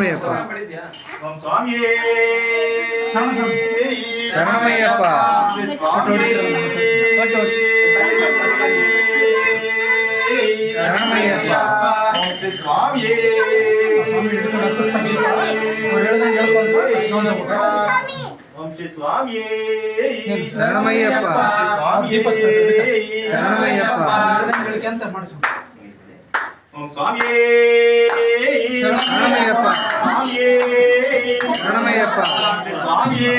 சரணமையப்பா ஓம் சுவாமியே சரணமையப்பா சரணமையப்பா சுவாமியே ஓம் ஸ்ரீ சுவாமியே சரணமையப்பா சரணமையப்பா ஓம் சுவாமியே சரணமையப்பா சுவாமியே சரணமையப்பா சுவாமியே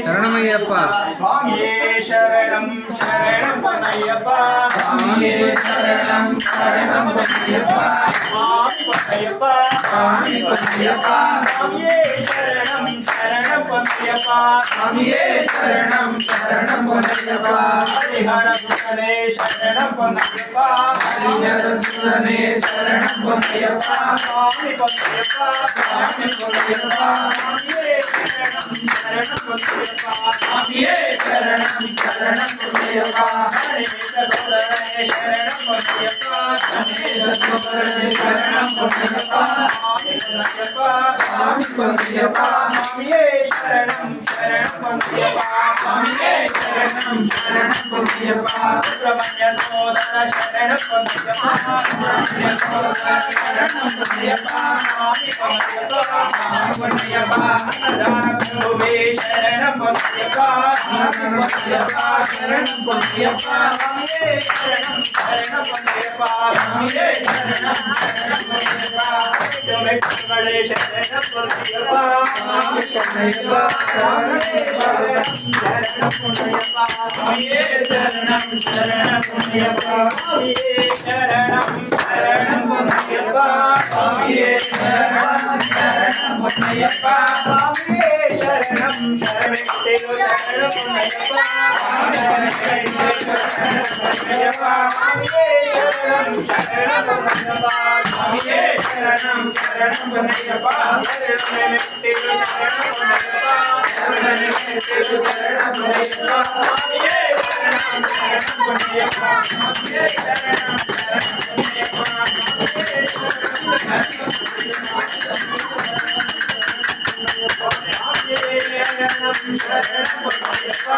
சரணமையப்பா சுவாமியே சரணம் சரணம் பொன்னையப்பா சுவாமியே சரணம் சரணம் பொன்னையப்பா சுவாமி பொன்னையப்பா சுவாமி பொன்னையப்பா சுவாமியே சரணம் சரணம் பொன்னையப்பா சுவாமியே சரணம் சரணம் பொன்னையப்பா ஹரிஹர சுதனே சரணம் பொன்னையப்பா ஹரிஹர சுதனே சரணம் பொன்னையப்பா சுவாமி பொன்னையப்பா சுவாமி பொன்னையப்பா சுவாமியே சரணம் சரணம் பொன்னையப்பா சுவாமியே சரணம் சரணம் பொன்னையப்பா கணேச சோதரனே சரணம் பொன்னையப்பா கணேச சோதரனே சரணம் பொன்னையப்பா சுவாமி பொன்னையப்பா சுவாமி பொன்னையப்பா சுவாமியே சரணம் சரணம் பொன்னையப்பா சுவாமியே சரணம் சரணம் பொன்னையப்பா சுப்பிரமணிய சோதர சரணம் பொன்னையப்பா சுப்பிரமணிய சோதர சரணம் பொன்னையப்பா சுவாமி பொன்னையப்பா பொன்னையப்பா அன்னதான பிரபுவே சரணம் பொன்னையப்பா சுவாமி பொன்னையப்பா சரணம் பொன்னையப்பா சுவாமியே சரணம் சரணம் பொன்னையப்பா சுவாமியே சரணம் சரணம் பொன்னையப்பா வெற்றிகளே சரணம் பொன்னையப்பா சுவாமி பொன்னையப்பா சரணம் பொன்னையப்பா சுவாமியே சரணம் சரணம் பொன்னையப்பா சுவாமியே சரணம் சரணம் பொன்னையப்பா சுவாமியே சரணம் சரணம் பொன்னையப்பா சுவாமியே சரணம் சரணம் பொன்னையப்பா சுவாமியே சரணம் சரணம் பொன்னையப்பா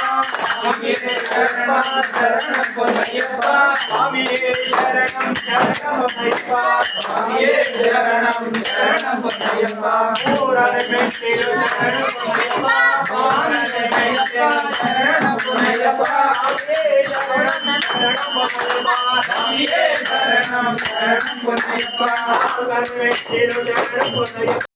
சரணம் பொன்னையப்பா சுவாமியே சரணம் சரணம் பொன்னையப்பா சுவாமியே சரணம் சரணம் பொன்னையப்பா பூரண வெற்றிகள் சரணம் பொன்னையப்பா வானரை கைத்தல் சரணம் பொன்னையப்பா சரணம் சரணம் பொன்னையப்பா சுவாமியே சரணம் சரணம் பொன்னையப்பா வெற்றிகள் சரணம் பொன்னையப்பா